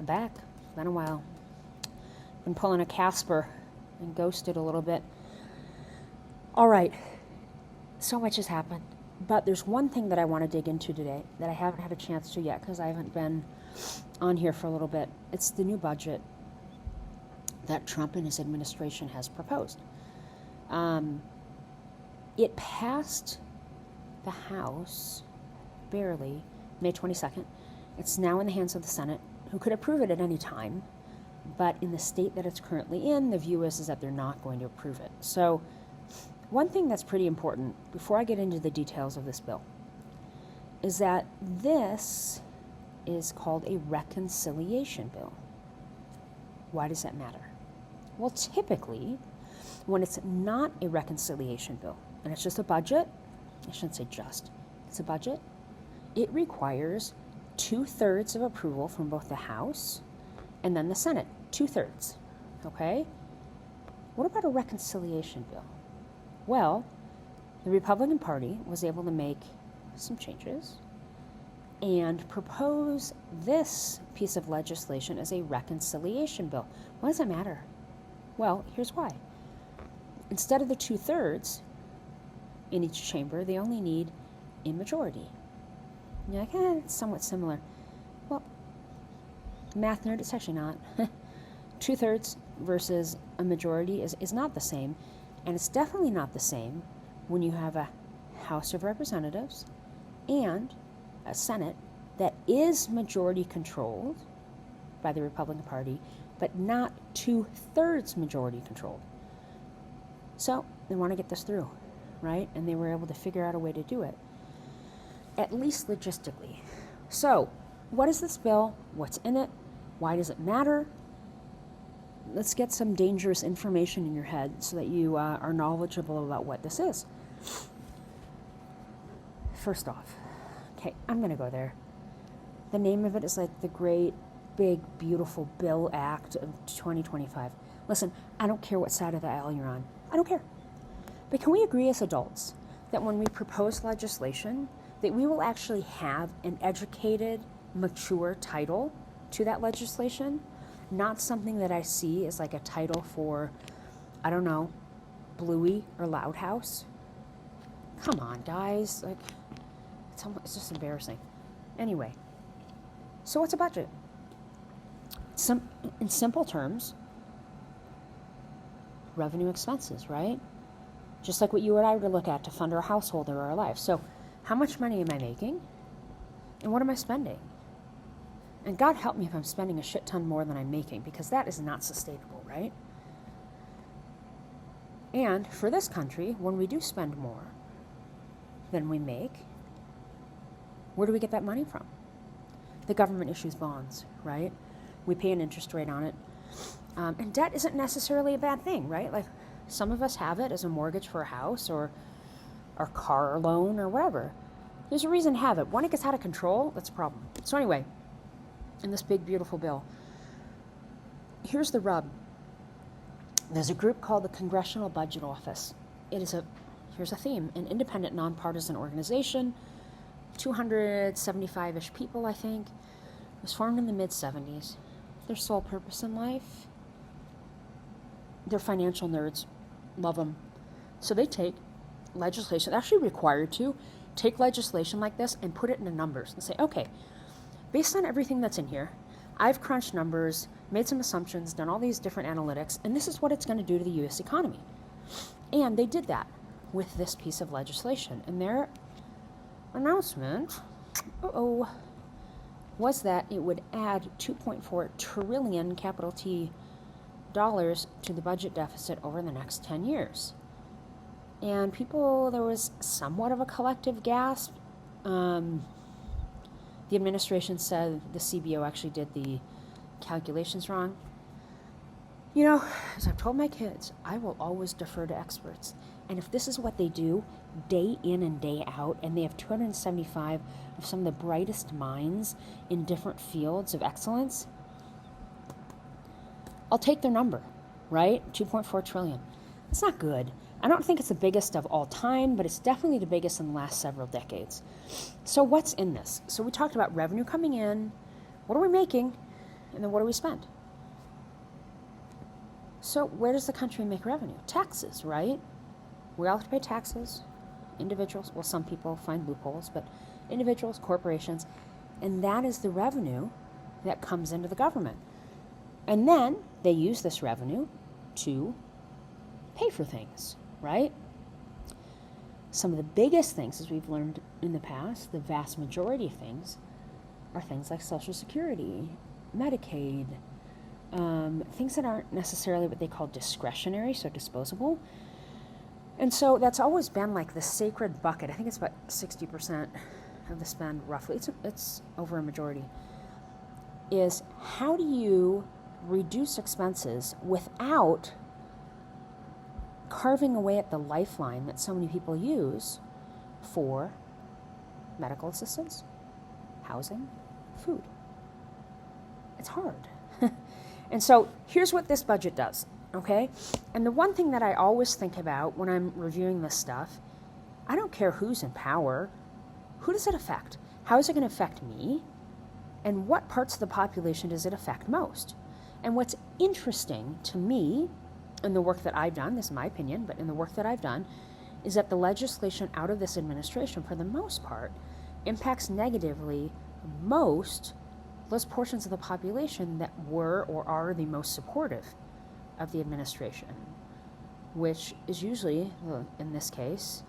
I'm back. It's been a while. Been pulling a Casper and ghosted a little bit. All right. So much has happened. But there's one thing that I want to dig into today that I haven't had a chance to yet because I haven't been on here for a little bit. It's the new budget that Trump and his administration has proposed. It passed the House barely May 22nd. It's now in the hands of the Senate, who could approve it at any time. But in the state that it's currently in, the view is that they're not going to approve it. So one thing that's pretty important, before I get into the details of this bill, is that this is called a reconciliation bill. Why does that matter? Well, typically, when it's not a reconciliation bill, and it's just a budget, I shouldn't say just, it's a budget, it requires 2/3 of approval from both the House and then the Senate, 2/3, okay? What about a reconciliation bill? Well, the Republican Party was able to make some changes and propose this piece of legislation as a reconciliation bill. Why does that matter? Well, here's why. Instead of the 2/3 in each chamber, they only need a majority. You're like, it's somewhat similar. Well, math nerd, it's actually not. 2/3 versus a majority is not the same. And it's definitely not the same when you have a House of Representatives and a Senate that is majority controlled by the Republican Party, but not 2/3 majority controlled. So they want to get this through, right? And they were able to figure out a way to do it, at least logistically. So what is this bill? What's in it? Why does it matter? Let's get some dangerous information in your head so that you are knowledgeable about what this is. First off, okay, I'm going to go there. The name of it is like the Great Big Beautiful Bill Act of 2025. Listen, I don't care what side of the aisle you're on. I don't care. But can we agree as adults that when we propose legislation, that we will actually have an educated, mature title to that legislation? Not something that I see as like a title for, I don't know, Bluey or Loud House. Come on, guys. Like, it's just embarrassing. Anyway, so what's a budget? In simple terms, revenue expenses, right? Just like what you and I would look at to fund our household or our life. So how much money am I making? And what am I spending? And God help me if I'm spending a shit ton more than I'm making, because that is not sustainable, right? And for this country, when we do spend more than we make, where do we get that money from? The government issues bonds, right? We pay an interest rate on it. And debt isn't necessarily a bad thing, right? Like some of us have it as a mortgage for a house or our car loan or whatever. There's a reason to have it. When it gets out of control, that's a problem. So anyway, in this big, beautiful bill, here's the rub. There's a group called the Congressional Budget Office. Here's a theme, an independent, nonpartisan organization, 275-ish people, I think. It was formed in the mid-'70s. Their sole purpose in life, they're financial nerds. Love them. So they take legislation, they're actually required to take legislation like this and put it into numbers and say, okay, based on everything that's in here, I've crunched numbers, made some assumptions, done all these different analytics, and this is what it's going to do to the U.S. economy. And they did that with this piece of legislation. And their announcement, was that it would add 2.4 trillion, capital T, dollars to the budget deficit over the next 10 years. And there was somewhat of a collective gasp. The administration said the CBO actually did the calculations wrong. You know, as I've told my kids, I will always defer to experts. And if this is what they do day in and day out, and they have 275 of some of the brightest minds in different fields of excellence, I'll take their number, right? 2.4 trillion. It's not good. I don't think it's the biggest of all time, but it's definitely the biggest in the last several decades. So what's in this? So we talked about revenue coming in. What are we making? And then what do we spend? So where does the country make revenue? Taxes, right? We all have to pay taxes. Individuals, well, some people find loopholes, but individuals, corporations, and that is the revenue that comes into the government. And then they use this revenue to pay for things, right? Some of the biggest things, as we've learned in the past, the vast majority of things, are things like Social Security, Medicaid, things that aren't necessarily what they call discretionary, so disposable. And so that's always been like the sacred bucket. I think it's about 60% of the spend, roughly. It's over a majority. Is how do you reduce expenses without carving away at the lifeline that so many people use for medical assistance, housing, food? It's hard. And so here's what this budget does, okay? And the one thing that I always think about when I'm reviewing this stuff, I don't care who's in power. Who does it affect? How is it going to affect me? And what parts of the population does it affect most? And what's interesting to me in the work that I've done, this is my opinion, but in the work that I've done, is that the legislation out of this administration, for the most part, impacts negatively most those portions of the population that were or are the most supportive of the administration, which is usually, in this case,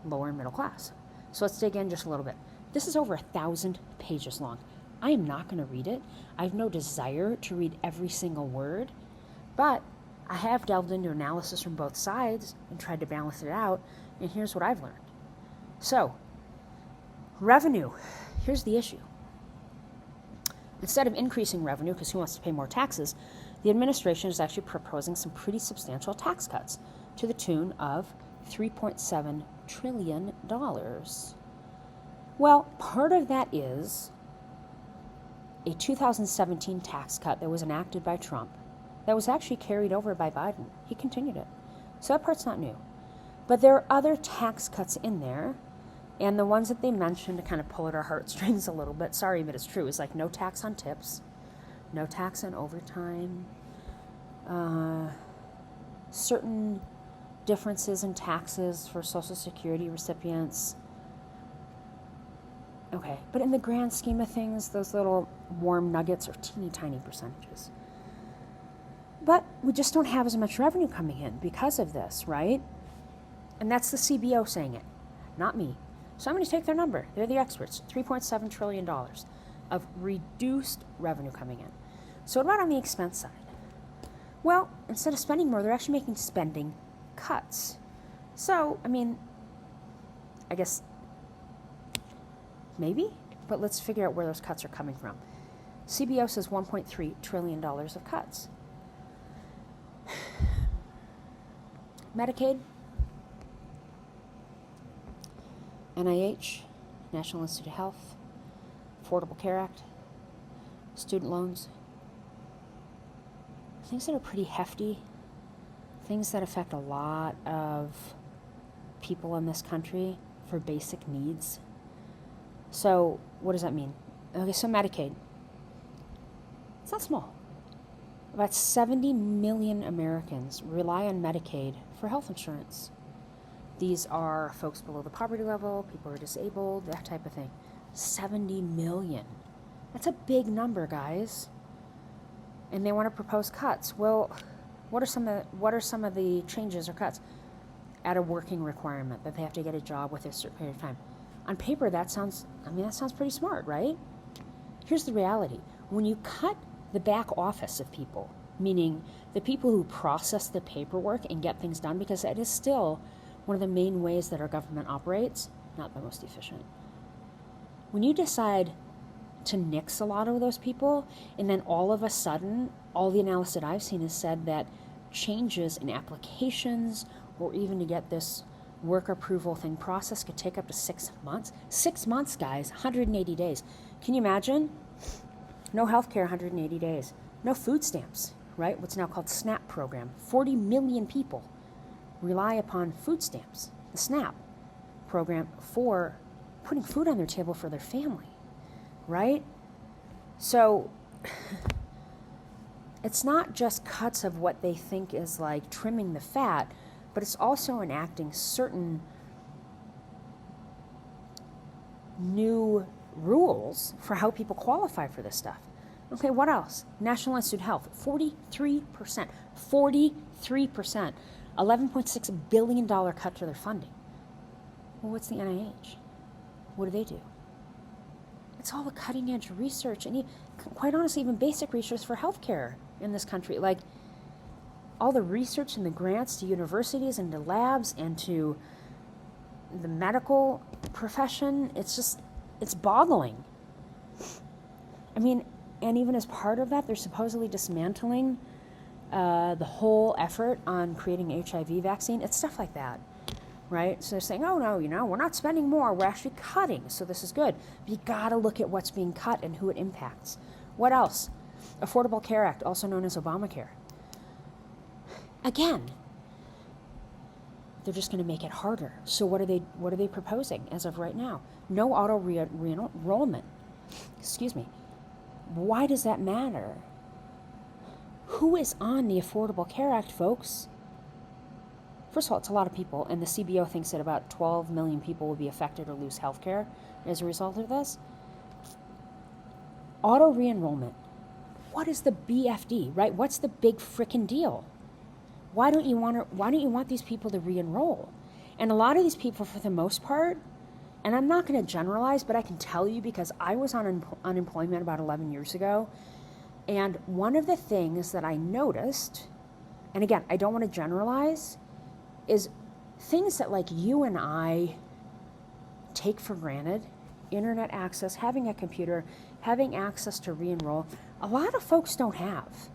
lower and middle class. So let's dig in just a little bit. This is over 1,000 pages long. I am not going to read it. I have no desire to read every single word, but I have delved into analysis from both sides and tried to balance it out, and here's what I've learned. So, revenue. Here's the issue. Instead of increasing revenue, because who wants to pay more taxes, the administration is actually proposing some pretty substantial tax cuts to the tune of $3.7 trillion. Well, part of that is a 2017 tax cut that was enacted by Trump that was actually carried over by Biden. He continued it. So that part's not new. But there are other tax cuts in there, and the ones that they mentioned to kind of pull at our heartstrings a little bit, sorry, but it's true, is like no tax on tips, no tax on overtime, certain differences in taxes for Social Security recipients. Okay, but in the grand scheme of things, those little warm nuggets are teeny tiny percentages. But we just don't have as much revenue coming in because of this, right? And that's the CBO saying it, not me. So I'm going to take their number. They're the experts. $3.7 trillion of reduced revenue coming in. So what about on the expense side? Well, instead of spending more, they're actually making spending cuts. So, I mean, I guess maybe, but let's figure out where those cuts are coming from. CBO says $1.3 trillion of cuts. Medicaid, NIH, National Institute of Health, Affordable Care Act, student loans, things that are pretty hefty, things that affect a lot of people in this country for basic needs. So what does that mean? Okay, so Medicaid. It's not small. About 70 million Americans rely on Medicaid for health insurance. These are folks below the poverty level, people who are disabled, that type of thing. 70 million. That's a big number, guys. And they want to propose cuts. Well, what are some of the changes or cuts? Add a working requirement that they have to get a job with a certain period of time. On paper, that sounds pretty smart, right? Here's the reality. When you cut the back office of people, meaning the people who process the paperwork and get things done, because that is still one of the main ways that our government operates, not the most efficient. When you decide to nix a lot of those people, and then all of a sudden, all the analysis that I've seen has said that changes in applications or even to get this work approval thing processed could take up to 6 months. 6 months, guys, 180 days. Can you imagine? No health care, 180 days. No food stamps, right? What's now called SNAP program. 40 million people rely upon food stamps, the SNAP program, for putting food on their table for their family, right? So it's not just cuts of what they think is like trimming the fat, but it's also enacting certain new rules for how people qualify for this stuff. Okay, what else? National Institute of Health, 43%. 43%. $11.6 billion cut to their funding. Well, what's the NIH? What do? It's all the cutting edge research, and quite honestly, even basic research for healthcare in this country. Like all the research and the grants to universities and to labs and to the medical profession, it's boggling. I mean, and even as part of that, they're supposedly dismantling the whole effort on creating an HIV vaccine. It's stuff like that, right? So they're saying, oh no, we're not spending more, we're actually cutting, so this is good. But you gotta look at what's being cut and who it impacts. What else? Affordable Care Act, also known as Obamacare. Again, they're just going to make it harder. So what are they proposing as of right now? No auto re-enrollment. Excuse me. Why does that matter? Who is on the Affordable Care Act, folks? First of all, it's a lot of people, and the CBO thinks that about 12 million people will be affected or lose health care as a result of this. Auto re-enrollment. What is the BFD, right? What's the big frickin' deal? Why don't you want these people to re-enroll? And a lot of these people, for the most part, and I'm not going to generalize, but I can tell you because I was on unemployment about 11 years ago, and one of the things that I noticed, and again, I don't want to generalize, is things that like you and I take for granted, internet access, having a computer, having access to re-enroll, a lot of folks don't have.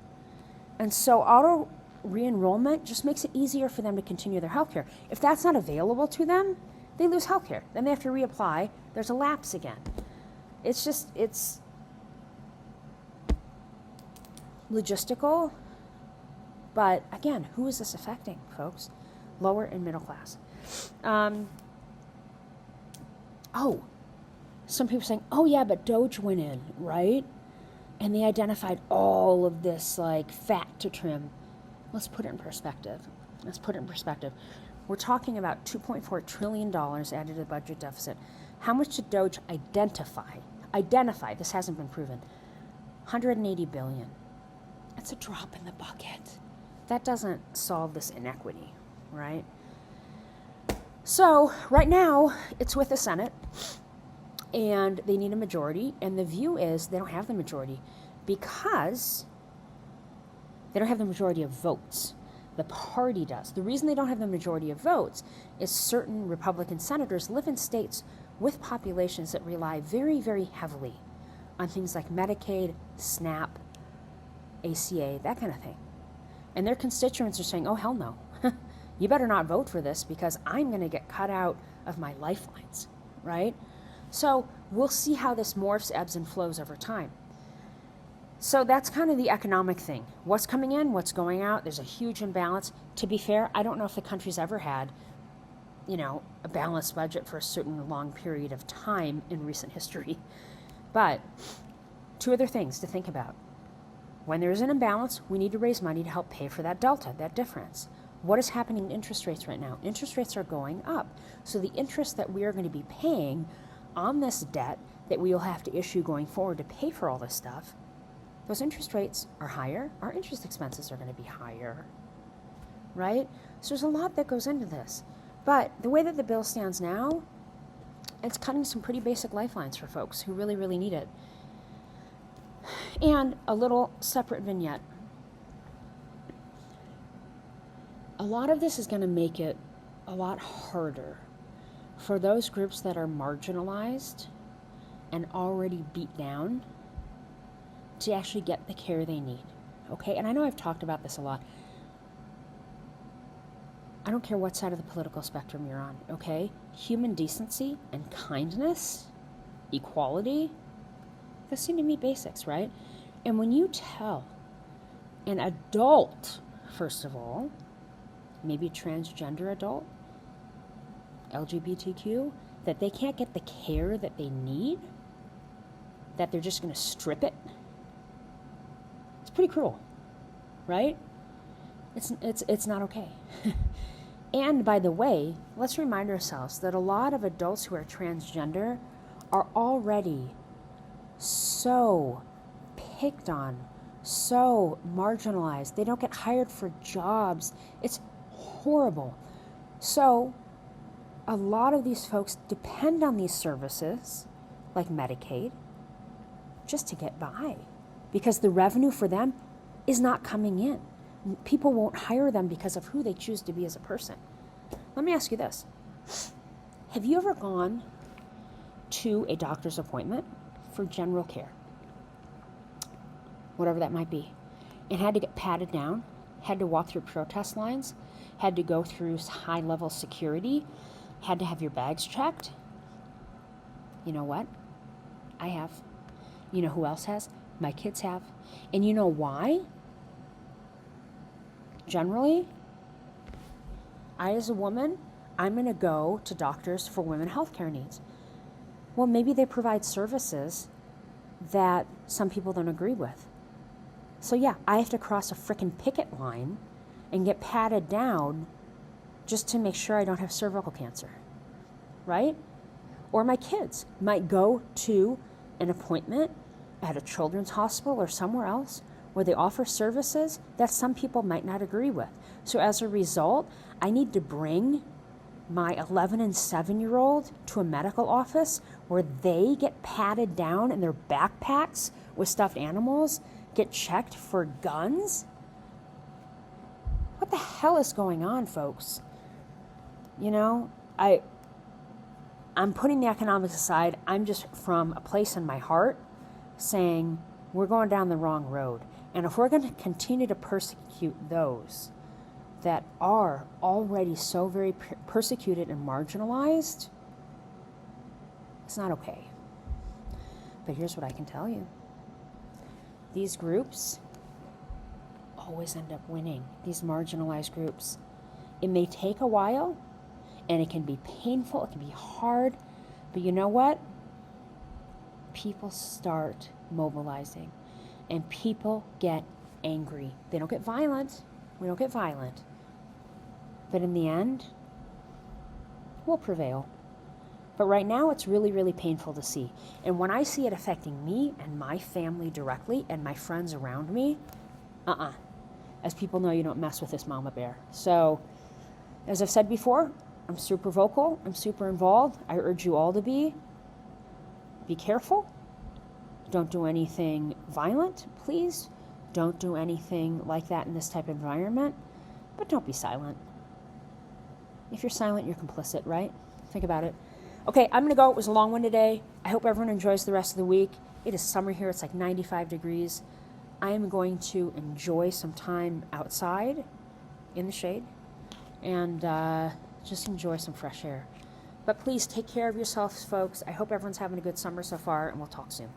And so auto re-enrollment just makes it easier for them to continue their health care. If that's not available to them, they lose health care. Then they have to reapply. There's a lapse again. It's logistical. But again, who is this affecting, folks? Lower and middle class. Some people saying, oh yeah, but Doge went in, right? And they identified all of this like fat to trim. Let's put it in perspective. We're talking about $2.4 trillion added to the budget deficit. How much did Doge identify? This hasn't been proven. $180 billion. That's a drop in the bucket. That doesn't solve this inequity, right? So right now, it's with the Senate, and they need a majority, and the view is they don't have the majority because they don't have the majority of votes. The party does. The reason they don't have the majority of votes is certain Republican senators live in states with populations that rely very, very heavily on things like Medicaid, SNAP, ACA, that kind of thing. And their constituents are saying, oh, hell no. You better not vote for this because I'm going to get cut out of my lifelines, right? So we'll see how this morphs, ebbs, and flows over time. So that's kind of the economic thing. What's coming in, what's going out, there's a huge imbalance. To be fair, I don't know if the country's ever had, a balanced budget for a certain long period of time in recent history. But two other things to think about. When there's an imbalance, we need to raise money to help pay for that delta, that difference. What is happening in interest rates right now? Interest rates are going up. So the interest that we are going to be paying on this debt that we will have to issue going forward to pay for all this stuff, those interest rates are higher, our interest expenses are going to be higher, right? So there's a lot that goes into this. But the way that the bill stands now, it's cutting some pretty basic lifelines for folks who really, really need it. And a little separate vignette. A lot of this is going to make it a lot harder for those groups that are marginalized and already beat down to actually get the care they need, okay? And I know I've talked about this a lot. I don't care what side of the political spectrum you're on, okay? Human decency and kindness, equality, those seem to me basics, right? And when you tell an adult, first of all, maybe a transgender adult, LGBTQ, that they can't get the care that they need, that they're just going to strip it, it's pretty cruel. right? It's not okay. And by the way, let's remind ourselves that a lot of adults who are transgender are already so picked on, so marginalized. They don't get hired for jobs. It's horrible. So a lot of these folks depend on these services, like Medicaid, just to get by, because the revenue for them is not coming in. People won't hire them because of who they choose to be as a person. Let me ask you this. Have you ever gone to a doctor's appointment for general care, whatever that might be, and had to get patted down, had to walk through protest lines, had to go through high-level security, had to have your bags checked? You know what? I have. You know who else has? My kids have. And you know why? Generally, I as a woman, I'm going to go to doctors for women healthcare needs. Well, maybe they provide services that some people don't agree with. So yeah, I have to cross a frickin' picket line and get patted down just to make sure I don't have cervical cancer, right? Or my kids might go to an appointment at a children's hospital or somewhere else where they offer services that some people might not agree with. So as a result, I need to bring my 11 and 7-year-old to a medical office where they get patted down in their backpacks with stuffed animals, get checked for guns. What the hell is going on, folks? You know, I'm putting the economics aside. I'm just from a place in my heart saying we're going down the wrong road. And if we're going to continue to persecute those that are already so very persecuted and marginalized, it's not okay. But here's what I can tell you. These groups always end up winning, these marginalized groups. It may take a while, and it can be painful, it can be hard, but you know what? People start mobilizing, and people get angry. They don't get violent. We don't get violent. But in the end, we'll prevail. But right now, it's really, really painful to see. And when I see it affecting me and my family directly and my friends around me, As people know, you don't mess with this mama bear. So, as I've said before, I'm super vocal. I'm super involved. I urge you all to be. Be careful. Don't do anything violent, please. Don't do anything like that in this type of environment. But don't be silent. If you're silent, you're complicit, right? Think about it. Okay, I'm going to go. It was a long one today. I hope everyone enjoys the rest of the week. It is summer here. It's like 95 degrees. I am going to enjoy some time outside in the shade and just enjoy some fresh air. But please take care of yourselves, folks. I hope everyone's having a good summer so far, and we'll talk soon.